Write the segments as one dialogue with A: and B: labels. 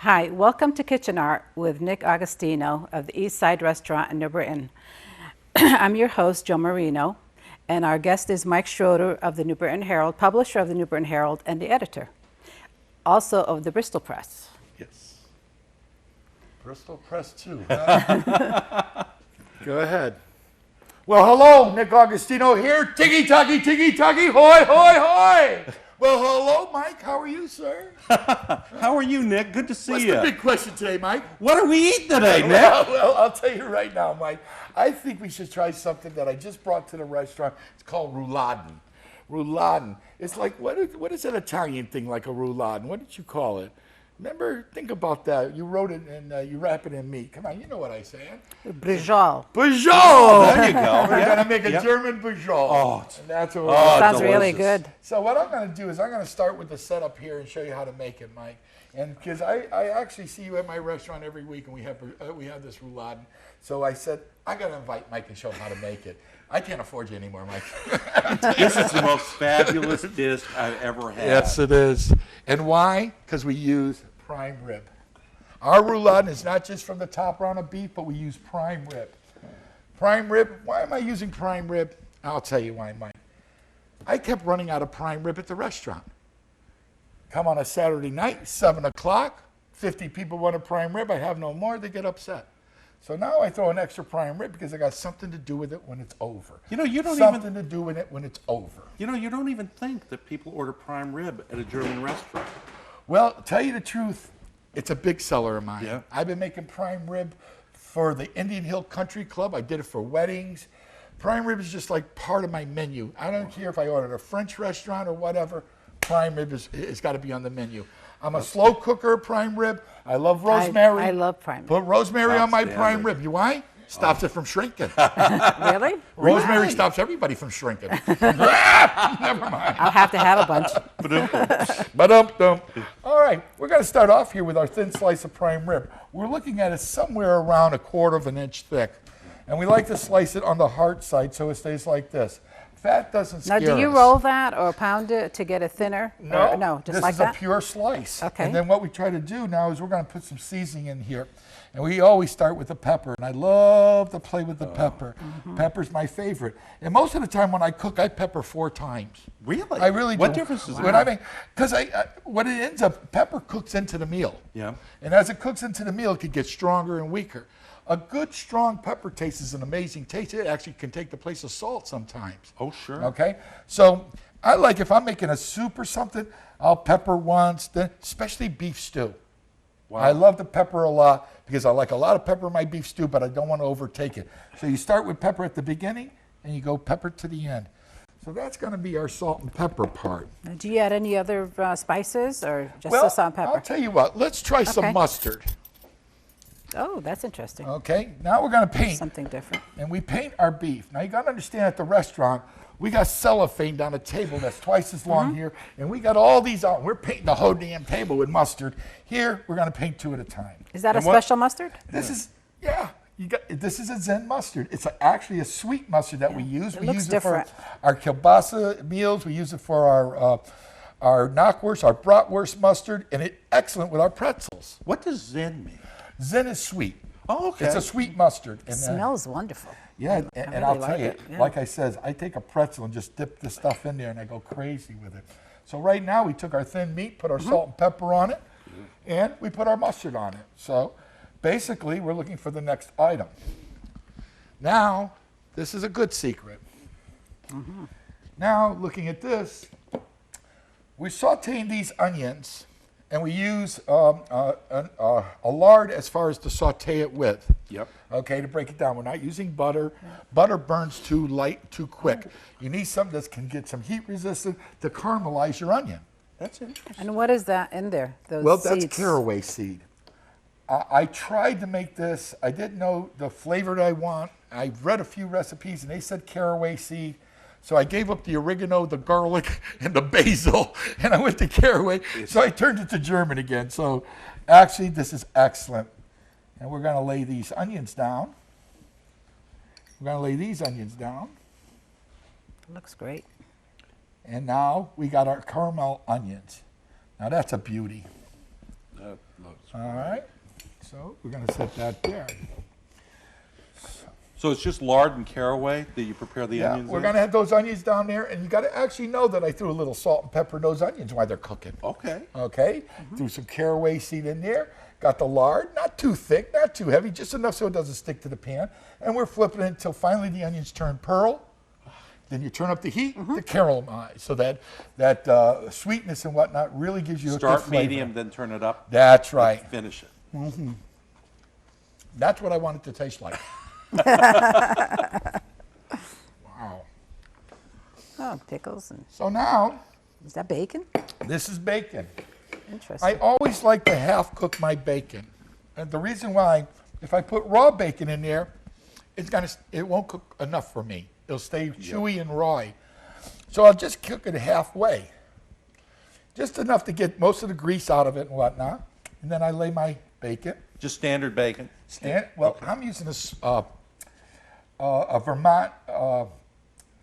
A: Hi, welcome to Kitchen Art with Nick Augustino of the East Side Restaurant in New Britain. I'm your host, Joe Marino, and our guest is Mike Schroeder of the New Britain Herald, publisher of the New Britain Herald and the editor, also of the Bristol Press.
B: Yes. Bristol Press too, huh? Go ahead. Well, hello, Nick Augustino here. Tiggy-tuggy, hoy, hoy, hoy. Well, hello, Mike. How are you, sir?
C: How are you, Nick? Good to see you.
B: What's the big question today, Mike?
C: What are we eating today, Nick?
B: Well, I'll tell you right now, Mike. I think we should try something that I just brought to the restaurant. It's called rouladen. Rouladen. It's like, what is an Italian thing like a rouladen? What did you call it? Remember, think about that. You wrote it and you wrap it in meat. Come on, you know what I'm saying.
A: Brujol.
B: Brujol!
C: There you go.
B: We're going to make a German brujol.
C: Oh,
B: And that's what
A: Sounds
C: delicious.
A: really good.
B: So what I'm going to do is I'm going to start with the setup here and show you how to make it, Mike. And because I actually see you at my restaurant every week, and we have this rouladen. So I said, I got to invite Mike and show him how to make it. I can't afford you anymore, Mike.
C: This is the most fabulous dish I've ever had.
B: Yes, it is. And why? Because we use prime rib. Our rouladen is not just from the top round of beef, but we use prime rib. Prime rib, why am I using prime rib? I'll tell you why, Mike. I kept running out of prime rib at the restaurant. Come on a Saturday night, 7 o'clock, 50 people want a prime rib, I have no more, they get upset. So now I throw an extra prime rib because I got something to do with it when it's over.
C: You know, you don't
B: something to do with it when it's over.
C: You know, you don't even think that people order prime rib at a German restaurant.
B: Well, tell you the truth, it's a big seller of mine.
C: Yeah.
B: I've been making prime rib for the Indian Hill Country Club. I did it for weddings. Prime rib is just like part of my menu. I don't care if I order at a French restaurant or whatever. Prime rib is got to be on the menu. I'm a slow cooker of prime rib. I love rosemary.
A: I love prime rib.
B: Put rosemary on my
C: Outstanding.
B: prime rib. You why? Stops it from shrinking.
A: Really?
B: Rosemary
C: Really?
B: stops everybody from shrinking. Never mind.
A: I'll have to have a bunch.
B: Ba-dum-dum. All right, we're going to start off here with our thin slice of prime rib. We're looking at it somewhere around 1/4 of an inch thick. And we like to slice it on the hard side so it stays like this. Fat doesn't scare
A: Now,
B: us.
A: do you roll that or pound it to get it thinner?
B: No,
A: Or, no, just
B: this
A: like
B: is
A: that?
B: a pure slice.
A: Okay.
B: And then what we try to do now is we're going to put some seasoning in here. And we always start with the pepper. And I love to play with the pepper. Pepper's my favorite. And most of the time when I cook, I pepper 4 times.
C: Really?
B: I really do.
C: What difference does it
B: When
C: make?
B: I mean, because what it ends up, pepper cooks into the meal.
C: Yeah.
B: And as it cooks into the meal, it can get stronger and weaker. A good, strong pepper taste is an amazing taste. It actually can take the place of salt sometimes.
C: Oh, sure.
B: Okay? So I like, if I'm making a soup or something, I'll pepper once, then especially beef stew.
C: Wow.
B: I love to pepper a lot because I like a lot of pepper in my beef stew, but I don't want to overtake it. So you start with pepper at the beginning, and you go pepper to the end. So that's going to be our salt and pepper part.
A: Now, do you add any other spices or just the salt and pepper?
B: I'll tell you what. Let's try some
A: Okay.
B: mustard.
A: Oh, that's interesting.
B: Okay? Now we're going to paint.
A: Something different.
B: And we paint our beef. Now you got to understand, at the restaurant, we got cellophane down a table that's twice as long here, and we got all these out. We're painting the whole damn table with mustard. Here, we're going to paint 2 at a time.
A: Is that a
C: And what-
A: special mustard?
B: This is, yeah, this is a Zen mustard. It's actually a sweet mustard that we use.
A: It
B: We
A: looks
B: use
A: different.
B: it for our kielbasa meals. We use it for our knockwurst, our bratwurst mustard, and it's excellent with our pretzels.
C: What does Zen mean?
B: Zen is sweet.
C: Oh, okay.
B: It's a sweet mustard.
A: It smells wonderful.
B: Yeah,
A: I
B: and
A: really
B: I'll
A: like
B: tell you,
A: it, yeah.
B: like I says, I take a pretzel and just dip the stuff in there and I go crazy with it. So right now we took our thin meat, put our salt and pepper on it, and we put our mustard on it. So basically we're looking for the next item. Now, this is a good secret. Now, looking at this, we're sauteing these onions, and we use a lard as far as to saute it with.
C: Yep.
B: Okay, to break it down. We're not using butter. Butter burns too light, too quick. You need something that can get some heat resistant to caramelize your onion.
C: That's interesting.
A: And what is that in there? Those
B: Well, that's
A: seeds?
B: caraway seed. I tried to make this. I didn't know the flavor that I want. I read a few recipes, and they said caraway seed. So I gave up the oregano, the garlic, and the basil, and I went to caraway. So I turned it to German again. So actually, this is excellent. And we're going to lay these onions down. We're going to lay these onions down.
A: Looks great.
B: And now we got our caramel onions. Now that's a beauty.
C: That looks
B: All right. So we're going to set that there.
C: So it's just lard and caraway that you prepare the
B: Yeah,
C: onions
B: we're
C: in?
B: going to have those onions down there, and you got to actually know that I threw a little salt and pepper in those onions while they're cooking.
C: Okay.
B: Okay, threw some caraway seed in there. Got the lard, not too thick, not too heavy, just enough so it doesn't stick to the pan. And we're flipping it until finally the onions turn pearl. Then you turn up the heat to caramelize, so that sweetness and whatnot really gives you a good
C: Start
B: flavor.
C: medium, then turn it up.
B: That's right.
C: Finish it.
B: That's what I want it to taste like. Wow.
A: Oh, pickles. And
B: So now,
A: is that bacon?
B: this is bacon.
A: Interesting.
B: I always like to half cook my bacon. And the reason why, if I put raw bacon in there, it won't cook enough for me. It'll stay chewy and raw. So I'll just cook it halfway. Just enough to get most of the grease out of it and whatnot. And then I lay my bacon.
C: Just standard bacon.
B: I'm using a Vermont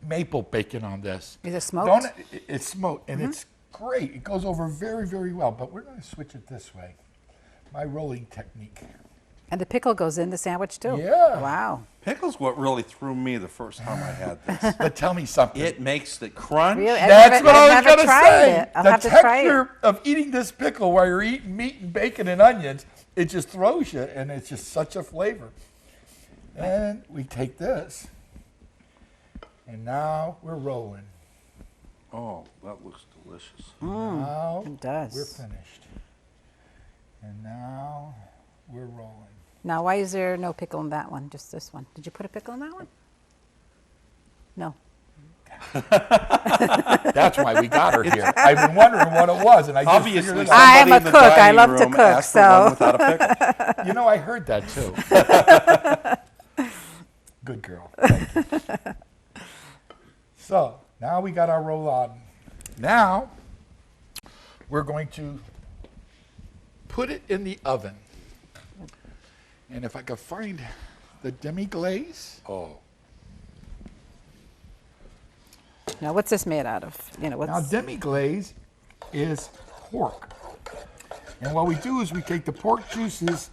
B: maple bacon on this.
A: Is it smoked?
B: It's smoked, and it's great. It goes over very, very well. But we're going to switch it this way. My rolling technique.
A: And the pickle goes in the sandwich too?
B: Yeah.
A: Wow.
C: Pickle's what really threw me the first time I had this.
B: But tell me something.
C: It makes the crunch.
A: Really?
B: That's what I was
A: I've
B: going
A: never
B: to
A: tried
B: say.
A: it. I'll
B: The
A: have to try it.
B: texture of eating this pickle while you're eating meat and bacon and onions, it just throws you, and it's just such a flavor. And we take this, and now we're rolling.
C: Oh, that looks delicious.
B: Now
A: It does.
B: we're finished. And now we're rolling.
A: Now, why is there no pickle in that one? Just this one. Did you put a pickle in that one? No.
B: That's why we got her here. I've been wondering what it was, and I just
C: Obviously,
B: figured it
C: somebody
B: out.
A: I am a
C: in the
A: cook. I
C: dining
A: love to
C: room
A: cook,
C: asked for
A: so-
C: one without a pickle.
B: You know, I heard that too. Good girl. Thank you. So now we got our roulade. Now we're going to put it in the oven. And if I could find the demi-glaze.
C: Oh,
A: Now, what's this made out of?
B: Now
A: What's
B: demi-glaze is pork. And what we do is we take the pork juices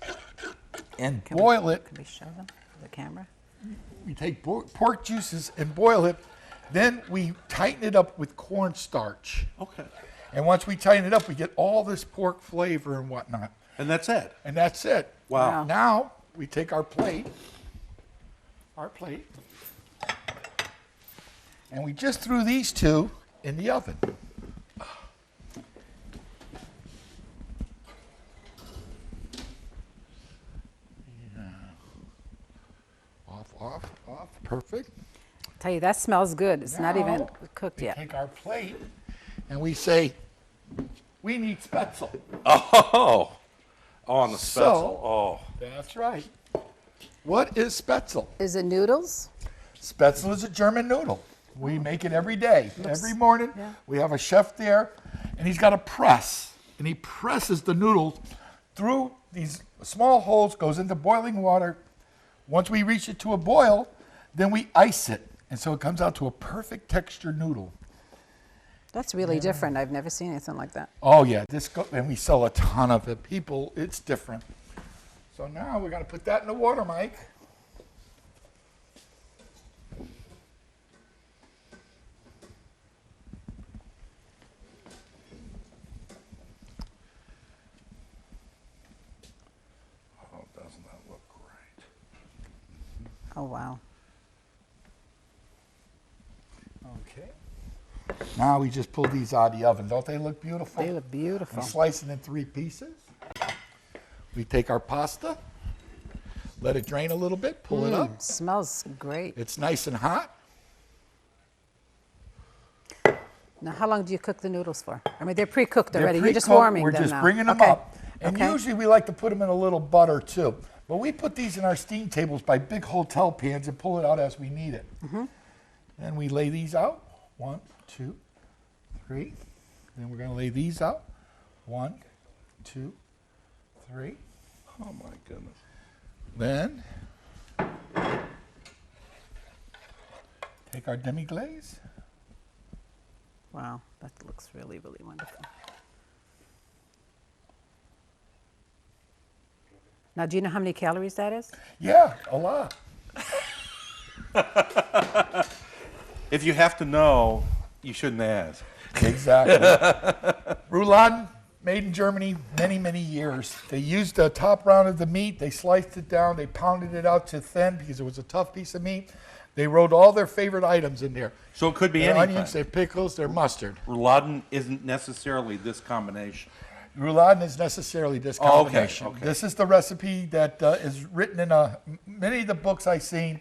B: and boil it.
A: Can we show them the camera?
B: We take pork juices and boil it. Then we tighten it up with cornstarch.
C: okay.
B: And once we tighten it up, we get all this pork flavor and whatnot.
C: And that's it.
B: And that's it.
C: Wow.
B: Now we take our plate, and we just threw these two in the oven. Yeah. Off. Perfect.
A: Tell you, that smells good. It's not even
B: Now,
A: cooked
B: we
A: yet.
B: take our plate and we say, we need spetzel.
C: Oh, on the
B: So-
C: spetzel. Oh,
B: That's right. What is spetzel?
A: Is it noodles?
B: Spetzel is a German noodle. We make it every day. Every morning,
A: yeah.
B: we have a chef there, and he's got a press. And he presses the noodles through these small holes, goes into boiling water. Once we reach it to a boil, then we ice it. And so it comes out to a perfect texture noodle.
A: That's really different. I've never seen anything like that.
B: Oh, yeah. And we sell a ton of it. People, it's different. So now we're going to put that in the water, Mike.
C: oh, doesn't that look great?
A: Oh, wow.
B: Okay. Now we just pull these out of the oven. Don't they look beautiful?
A: They look beautiful.
B: We slice it in 3 pieces. We take our pasta, let it drain a little bit, pull it up.
A: Smells great.
B: It's nice and hot.
A: Now, how long do you cook the noodles for? I mean, they're pre-cooked
B: They're
A: already. You're just
B: pre-cooked.
A: warming
B: We're
A: them
B: just
A: now.
B: bringing them
A: Okay.
B: up. And
A: Okay.
B: usually we like to put them in a little butter too. But we put these in our steam tables by big hotel pans and pull it out as we need it. Then we lay these out. 1, 2, 3. Then we're going to lay these out. 1, 2, 3.
C: Oh my goodness.
B: Then take our demi-glaze.
A: Wow, that looks really, really wonderful. Now, do you know how many calories that is?
B: Yeah, a lot.
C: If you have to know, you shouldn't ask.
B: Exactly. Rouladen, made in Germany, many, many years. They used the top round of the meat. They sliced it down. They pounded it out to thin because it was a tough piece of meat. They wrote all their favorite items in there.
C: So it could be
B: Their
C: anything.
B: onions, their pickles, their mustard.
C: Rouladen isn't necessarily this combination.
B: Rouladen is necessarily this
C: Oh, okay,
B: combination.
C: okay.
B: This is the recipe that is written in many of the books I've seen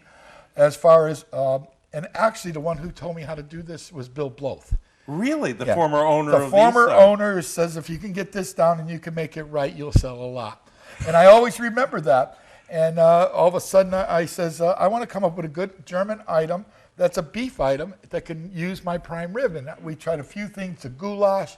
B: as far as, and actually the one who told me how to do this was Bill Bloth.
C: Really? The
B: Yeah.
C: former owner
B: The
C: of
B: former
C: these,
B: owner says if you can get this down and you can make it right, you'll sell a lot. And I always remember that. And all of a sudden I says, I want to come up with a good German item that's a beef item that can use my prime rib. And we tried a few things, the goulash.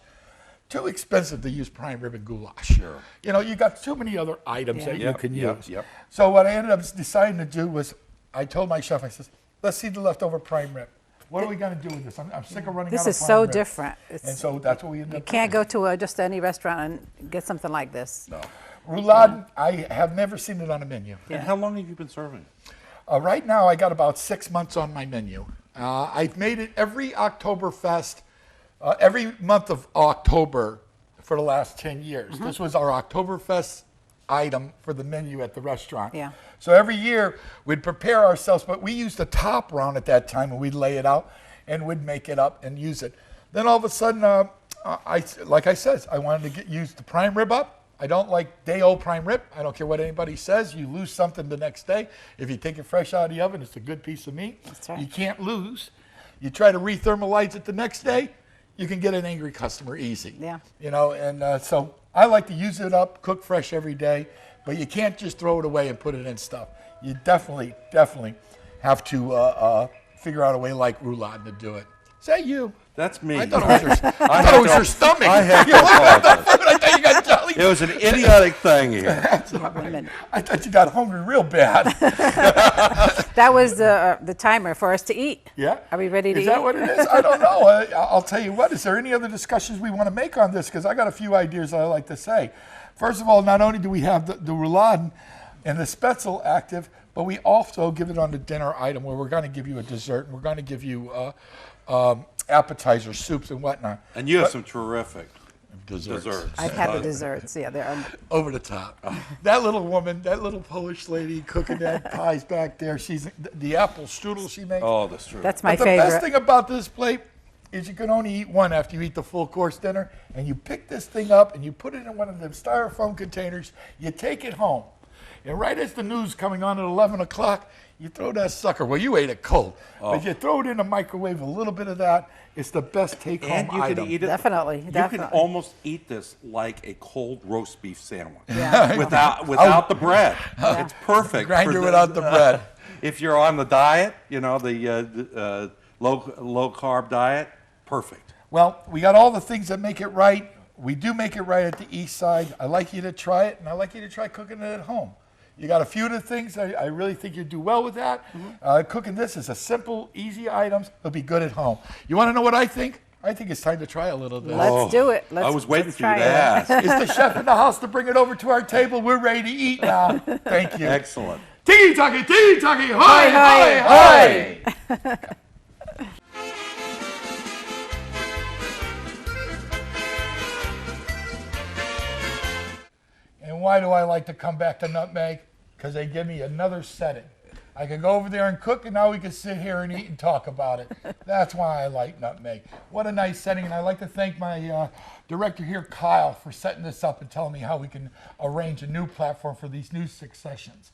B: Too expensive to use prime rib and goulash.
C: Sure.
B: You know, you got too many other items that you
C: Yep,
B: can
C: yep,
B: use.
C: yep.
B: So what I ended up deciding to do was, I told my chef, I says, let's see the leftover prime rib. What are we going to do with this? I'm sick of running
A: This
B: out of
A: is
B: prime
A: so
B: rib.
A: different.
B: And
A: It's,
B: so that's what we ended
A: you
B: up
A: can't
B: doing.
A: go to just any restaurant and get something like this.
C: No.
B: Rouladen, I have never seen it on a menu.
A: Yeah.
C: And how long have you been serving?
B: Right now, I got about 6 months on my menu. I've made it every Oktoberfest, every month of October for the last 10 years.
A: Mm-hmm.
B: This was our Oktoberfest item for the menu at the restaurant.
A: Yeah.
B: So every year, we'd prepare ourselves, but we used the top round at that time, and we'd lay it out, and we'd make it up and use it. Then all of a sudden, like I said, I wanted to use the prime rib up. I don't like day-old prime rib. I don't care what anybody says. You lose something the next day. If you take it fresh out of the oven, it's a good piece of meat.
A: That's right.
B: You can't lose. You try to re-thermalize it the next day, you can get an angry customer easy.
A: Yeah.
B: You know, and so I like to use it up, cook fresh every day, but you can't just throw it away and put it in stuff. You definitely have to figure out a way like rouladen to do it. Is that you?
C: That's me.
B: I thought it was your stomach.
C: I have to
B: You looked at the
C: apologize.
B: food, I thought you got jelly.
C: It was an idiotic thing here.
A: Wait a minute.
B: I thought you got hungry real bad.
A: That was the timer for us to eat.
B: Yeah.
A: Are we ready to
B: Is
A: eat?
B: that what it is? I don't know. I'll tell you what. Is there any other discussions we want to make on this? Because I got a few ideas that I like to say. First of all, not only do we have the rouladen and the spätzle active, but we also give it on the dinner item where we're going to give you a dessert and we're going to give you appetizers, soups, and whatnot.
C: And you have some terrific
B: Desserts.
C: desserts.
A: I've had the desserts. Yeah, they're
B: Over the top. That little woman, that little Polish lady cooking that pies back there, she's the apple strudel she makes.
C: Oh, that's true.
A: that's my
B: But the
A: favorite.
B: best thing about this plate is you can only eat one after you eat the full course dinner, and you pick this thing up and you put it in one of them styrofoam containers, you take it home. And right as the news coming on at 11 o'clock, you throw that sucker, well, you ate it cold, but you throw it in the microwave, a little bit of that, it's the best take-home
C: And you
B: item.
C: can eat it.
A: Definitely,
C: You can
A: definitely.
C: almost eat this like a cold roast beef sandwich.
A: Yeah.
C: Without the bread. It's perfect.
B: Grinder
C: for
B: without the bread.
C: If you're on the diet, you know, the low carb diet, perfect.
B: Well, we got all the things that make it right. We do make it right at the East Side. I like you to try it, and I like you to try cooking it at home. You got a few of the things. I really think you do well with that. Cooking this is a simple, easy items. It'll be good at home. You want to know what I think? I think it's time to try a little of this.
A: Let's do it.
C: I was waiting
A: let's
C: for you
A: try
C: to
A: it.
C: ask.
B: Is the chef in the house to bring it over to our table? We're ready to eat now. Thank you.
C: Excellent.
B: Tiki-taki, tiki-taki, hi,
A: Hi,
B: hi, hi. And why do I like to come back to Nutmeg? Because they give me another setting. I can go over there and cook, and now we can sit here and eat and talk about it. That's why I like Nutmeg. What a nice setting, and I'd like to thank my director here, Kyle, for setting this up and telling me how we can arrange a new platform for these new 6 sessions.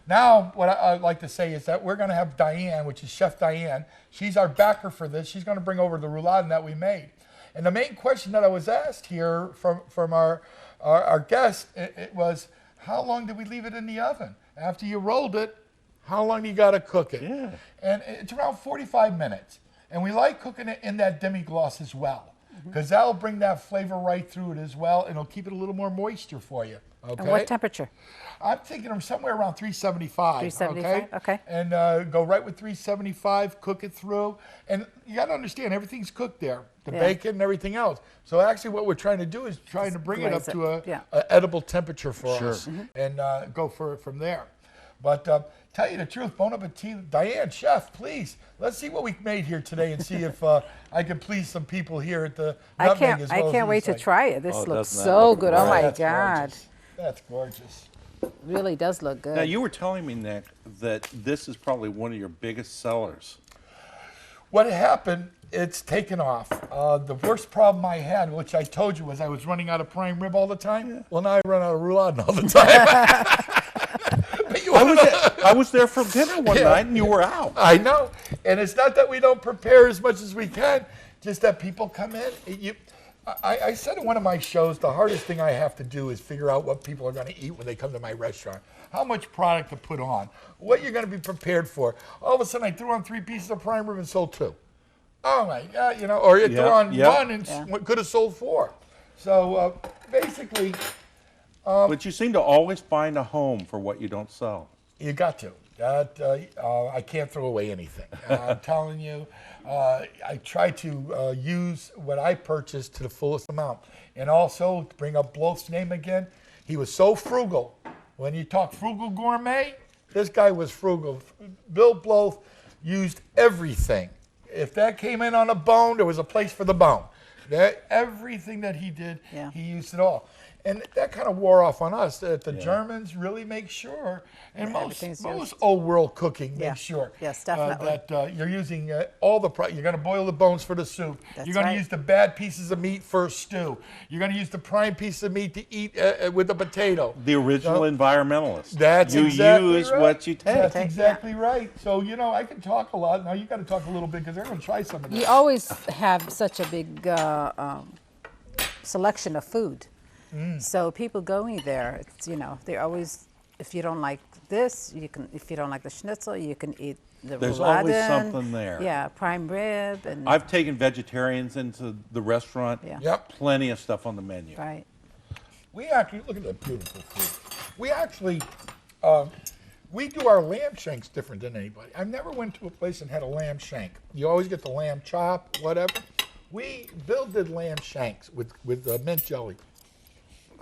B: Now, what I'd like to say is that we're going to have Diane, which is Chef Diane. She's our backer for this. She's going to bring over the rouladen that we made. And the main question that I was asked here from our guest, it was, how long did we leave it in the oven? After you rolled it, how long do you got to cook it?
C: Yeah.
B: And it's around 45 minutes. And we like cooking it in that demi-glace as well. because that'll bring that flavor right through it as well, and it'll keep it a little more moisture for you. Okay.
A: And what temperature?
B: I'm thinking of somewhere around 375.
A: 375, okay.
B: And go right with 375, cook it through. And you got to understand, everything's cooked there, the bacon and everything else. So actually what we're trying to do is trying to bring it up to a edible temperature for us and go for it from there. But tell you the truth, bon appetit. Diane, chef, please, let's see what we made here today and see if I can please some people here at the Nutmeg as well.
A: I can't wait to
B: Eastside.
A: try it. This looks
C: doesn't that
A: so
C: look
A: good. Oh my
B: That's
A: God.
B: gorgeous. That's gorgeous.
A: Really does look good.
C: Now, you were telling me, Nick, that this is probably one of your biggest sellers.
B: What happened, it's taken off. The worst problem I had, which I told you, was I was running out of prime rib all the time. Well, now I run out of roulade all the time. But you
C: I was there for dinner one night and you were out.
B: I know. And it's not that we don't prepare as much as we can, just that people come in. I said in one of my shows, the hardest thing I have to do is figure out what people are going to eat when they come to my restaurant. How much product to put on, what you're going to be prepared for. All of a sudden, I threw on 3 pieces of prime rib and sold 2. Oh my God, you know, or you threw on 1 and could have sold 4. So basically,
C: But you seem to always find a home for what you don't sell.
B: you got to. I can't throw away anything. I'm telling you, I try to use what I purchased to the fullest amount. And also, to bring up Bloth's name again, he was so frugal. When you talk frugal gourmet, this guy was frugal. Bill Bloth used everything. If that came in on a bone, there was a place for the bone. Everything that he did, he used it all. And that kind of wore off on us. That the Germans really make sure, and most old world cooking makes sure
A: definitely.
B: that you're using all the. You're going to boil the bones for the soup. You're going to use the bad pieces of meat for a stew. You're going to use the prime piece of meat to eat with the potato.
C: The original environmentalist.
B: That's
C: you
B: exactly
C: use
B: right.
C: what you take.
B: That's exactly right. So I can talk a lot. Now you got to talk a little bit because they're going to try some of this.
A: You always have such a big selection of food. So people going there, it's, they always, if you don't like this, you can. If you don't like the schnitzel, you can eat the
C: There's
A: rouladen.
C: always something there.
A: Yeah, prime rib and.
C: I've taken vegetarians into the restaurant.
A: Yeah.
B: Yep.
C: Plenty of stuff on the menu.
A: Right.
B: We actually look at that beautiful food. We actually we do our lamb shanks different than anybody. I've never went to a place and had a lamb shank. You always get the lamb chop, whatever. Bill did lamb shanks with mint jelly.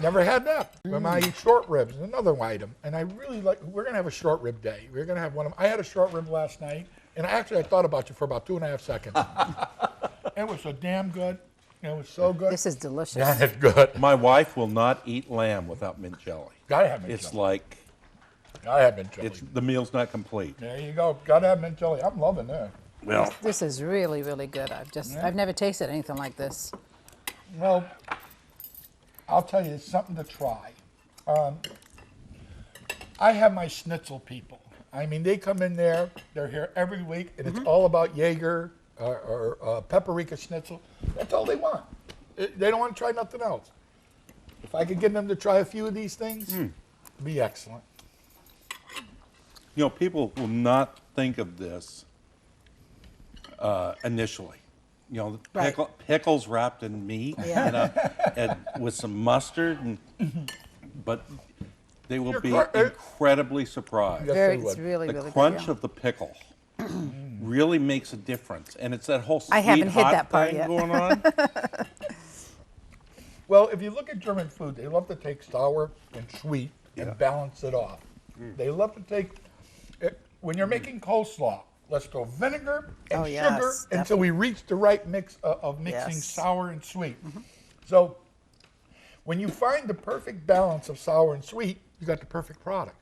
B: Never had that. When I eat short ribs, another item, and I really like. We're gonna have a short rib day. We're gonna have one of. I had a short rib last night, and I thought about you for about 2.5 seconds. It was so damn good. It was so good.
A: This is delicious.
B: Yeah, it's good.
C: My wife will not eat lamb without mint jelly.
B: Gotta have mint
C: It's
B: jelly.
C: like
B: Gotta have mint jelly.
C: the meal's not complete.
B: There you go. Gotta have mint jelly. I'm loving that.
C: Well,
A: This is really, really good. I've never tasted anything like this.
B: Well, I'll tell you, it's something to try. I have my schnitzel people. I mean, they come in there, they're here every week, and it's all about Jaeger or paprika schnitzel. That's all they want. They don't want to try nothing else. If I could get them to try a few of these things, it'd be excellent.
C: people will not think of this initially.
A: Right.
C: Pickles wrapped in meat, and with some mustard, but they will be incredibly surprised.
B: Yes,
A: Very,
B: they
A: it's
B: would.
A: really,
C: The
A: really
C: crunch
A: good.
C: of the pickle really makes a difference, and it's that whole sweet
A: I haven't hit
C: hot
A: that part
C: thing
A: yet.
C: going on.
B: Well, if you look at German food, they love to take sour and sweet and balance it off. They love to take, when you're making coleslaw, let's throw vinegar and sugar until we reach the right mix of mixing sour and sweet. So when you find the perfect balance of sour and sweet, you got the perfect product.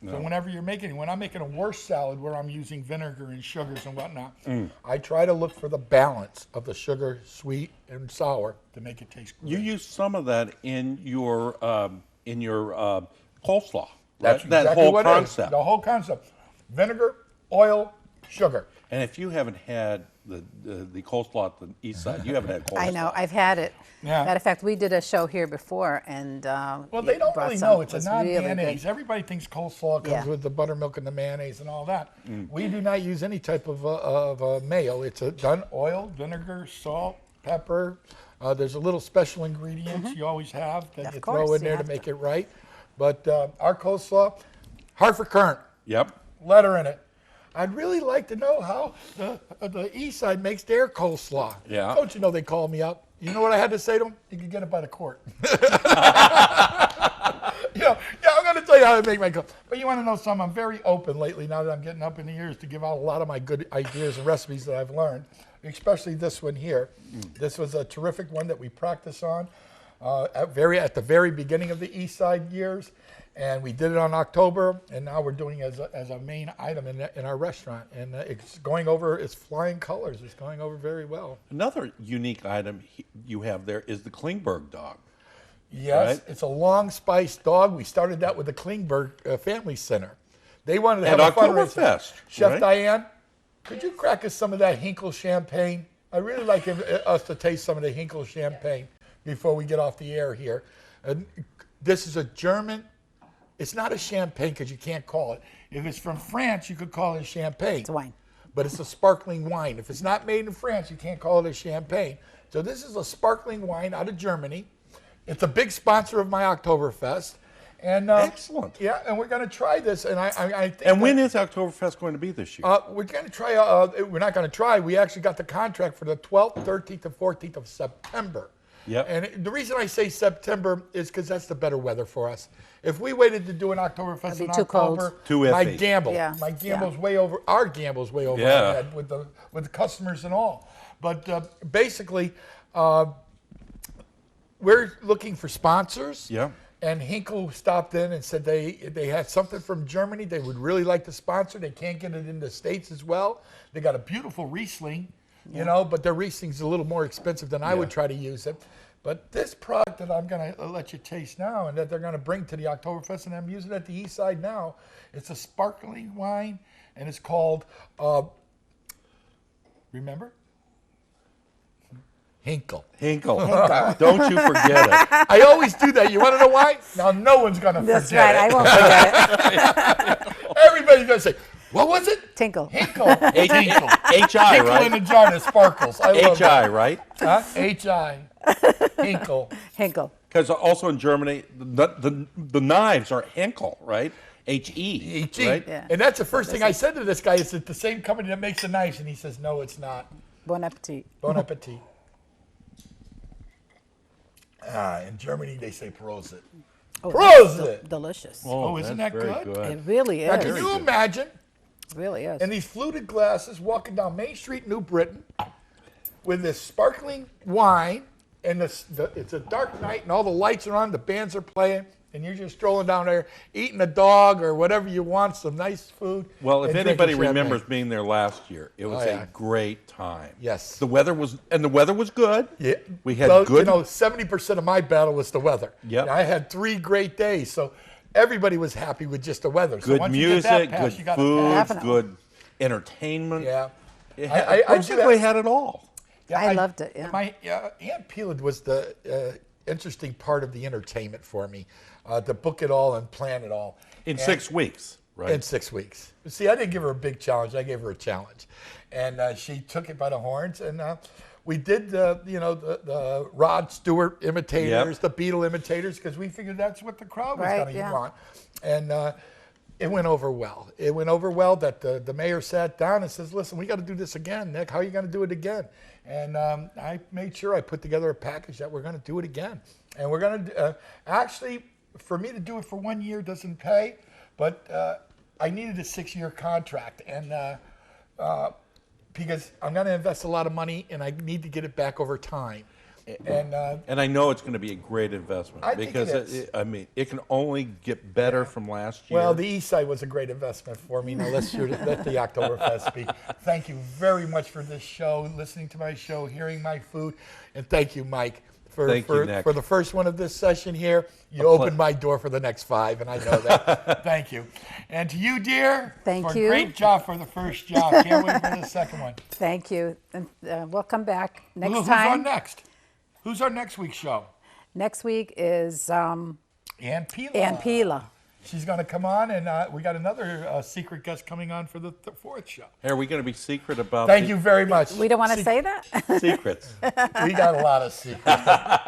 B: So whenever you're making, when I'm making a worse salad where I'm using vinegar and sugars and whatnot, I try to look for the balance of the sugar, sweet, and sour to make it taste good.
C: You use some of that in your coleslaw.
B: That's
C: that
B: exactly
C: whole
B: what
C: concept.
B: it is. The whole concept. Vinegar, oil, sugar.
C: And if you haven't had the coleslaw at the east side, you haven't had coleslaw.
A: I know, I've had it.
B: Yeah.
A: Matter of fact, we did a show here before, and
B: Well, they don't
A: brought
B: really
A: some.
B: know. It's
A: It
B: a
A: was
B: non-mayonnaise.
A: really good.
B: Everybody thinks coleslaw comes with the buttermilk and the mayonnaise and all that. We do not use any type of mayo. It's done oil, vinegar, salt, pepper, There's a little special ingredients you always have that
A: Of
B: you
A: course,
B: throw in
A: you
B: there to
A: have
B: make
A: to.
B: it right. But our coleslaw, Hartford Current,
C: Yep.
B: letter in it. I'd really like to know how the East Side makes their coleslaw.
C: Yeah.
B: Don't you know they called me up? You know what I had to say to them? You can get it by the court. Yeah, I'm going to tell you how to make my coleslaw. But you want to know something? I'm very open lately now that I'm getting up in the years to give out a lot of my good ideas and recipes that I've learned, especially this one here. This was a terrific one that we practiced on at the very beginning of the East Side years. And we did it on October, and now we're doing it as a main item in our restaurant. And it's going over, it's flying colors. It's going over very well.
C: Another unique item you have there is the Klingberg dog.
B: Yes,
C: Right.
B: it's a long spiced dog. We started that with the Klingberg Family Center. They wanted to
C: At
B: have a fundraiser.
C: Oktoberfest,
B: Chef
C: right?
B: Diane, could you crack us some of that Hinkle champagne? I'd really like us to taste some of the Hinkle champagne before we get off the air here. This is a German. It's not a champagne because you can't call it. If it's from France, you could call it champagne.
A: It's wine.
B: But it's a sparkling wine. If it's not made in France, you can't call it a champagne. So this is a sparkling wine out of Germany. It's a big sponsor of my Oktoberfest. And
C: Excellent.
B: Yeah, and we're going to try this. And I think
C: And when is Oktoberfest going to be this year?
B: we're going to try, we're not going to try. We actually got the contract for the 12th, 13th, and 14th of September.
C: Yep.
B: And the reason I say September is because that's the better weather for us. If we waited to do an Oktoberfest
A: It'd be
B: in
A: too cold.
B: October,
C: Too
B: my
C: iffy.
B: gamble,
A: Yeah,
B: my gamble's
A: yeah.
B: way over. Our gamble's way over
C: Yeah.
B: our head with the customers and all. But basically, we're looking for sponsors.
C: Yeah.
B: And Hinkle stopped in and said they had something from Germany they would really like to sponsor. They can't get it in the States as well. They got a beautiful Riesling, you know, but their Riesling's a little more expensive than I would try to use it. But this product that I'm going to let you taste now and that they're going to bring to the Oktoberfest, and I'm using it at the East Side now, it's a sparkling wine, and it's called, remember? Hinkle.
C: Hinkle. Don't you forget it.
B: I always do that. You want to know why? Now no one's going to forget
A: That's right. I
B: it.
A: won't forget it.
B: Everybody's going to say, what was it?
A: Tinkle.
B: Hinkle.
C: H-I,
B: Hinkle in a
C: right?
B: jar that sparkles. I love
C: H-I, right?
B: that. Huh? H-I. Hinkle.
A: Hinkle.
C: Because also in Germany, the knives are Henkel, right? H-E,
B: H-E.
C: right?
A: Yeah.
B: And that's the first thing I said to this guy. Is it the same company that makes the knives? And he says, no, it's not.
A: Bon appetit.
B: Bon appetit. In Germany, they say Prosit.
A: Oh,
B: Prosit!
A: delicious.
B: Oh, isn't
C: that's
B: that
C: very
B: good?
A: It really
B: Now,
A: is.
B: can you imagine
A: It really is.
B: in these fluted glasses walking down Main Street, New Britain, with this sparkling wine, and it's a dark night, and all the lights are on, the bands are playing, and you're just strolling down there, eating a dog or whatever you want, some nice food.
C: Well, if
B: and
C: anybody
B: drinking champagne.
C: remembers being there last year, it was
B: Oh, yeah.
C: a great time.
B: Yes.
C: The weather was good.
B: Yeah.
C: We had
B: Well,
C: good.
B: You know, 70% of my battle was the weather.
C: Yep.
B: I had 3 great days, so everybody was happy with just the weather. So
C: good
B: once you get that
C: music,
B: pass,
C: good
B: you got a
C: food,
B: pass.
A: Definitely.
C: good entertainment.
B: Yeah.
C: It
B: I do
C: basically
B: that.
C: had it all.
B: Yeah,
A: I loved it, yeah.
B: My Aunt Pelid was the interesting part of the entertainment for me, to book it all and plan it all.
C: In
B: And-
C: 6 weeks, right?
B: In 6 weeks. See, I didn't give her a big challenge. I gave her a challenge. And she took it by the horns. And we did, the Rod Stewart imitators, the Beatle imitators, because we figured that's what the crowd was
A: Right,
B: going to
A: yeah.
B: want. And it went over well. It went over well that the mayor sat down and says, listen, we got to do this again, Nick. How are you going to do it again? And I made sure I put together a package that we're going to do it again. And we're going to, actually, for me to do it for 1 year doesn't pay, but I needed a 6-year contract. And because I'm going to invest a lot of money and I need to get it back over time.
C: And I know it's going to be a great investment
B: I think it
C: because
B: is.
C: it can only get better from last year.
B: Well, the East Side was a great investment for me. Now let the Oktoberfest speak. Thank you very much for this show, listening to my show, hearing my food, and thank you, Mike,
C: Thank you, Nick.
B: for the first one of this session here. You
C: A
B: opened my door for the next 5, and I know that. Thank you. And to you, dear,
A: Thank
B: for a
A: you.
B: great job for the first job. Can't wait for the second one.
A: Thank you. And we'll come back next
B: Who's
A: time.
B: on next? Who's our next week's show?
A: Next week is
B: Ann Pila.
A: Ann Pila.
B: She's going to come on, and we got another secret guest coming on for the fourth show.
C: Are we going to be secret about
B: Thank you very much.
A: We don't want to say that?
C: secrets?
B: We got a lot of secrets.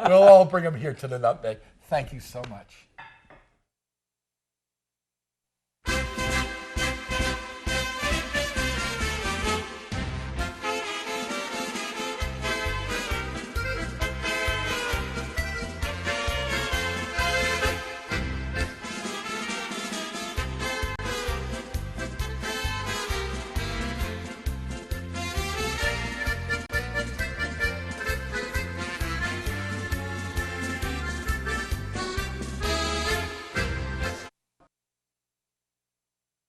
B: We'll all bring them here to the nutmeg. Thank you so much.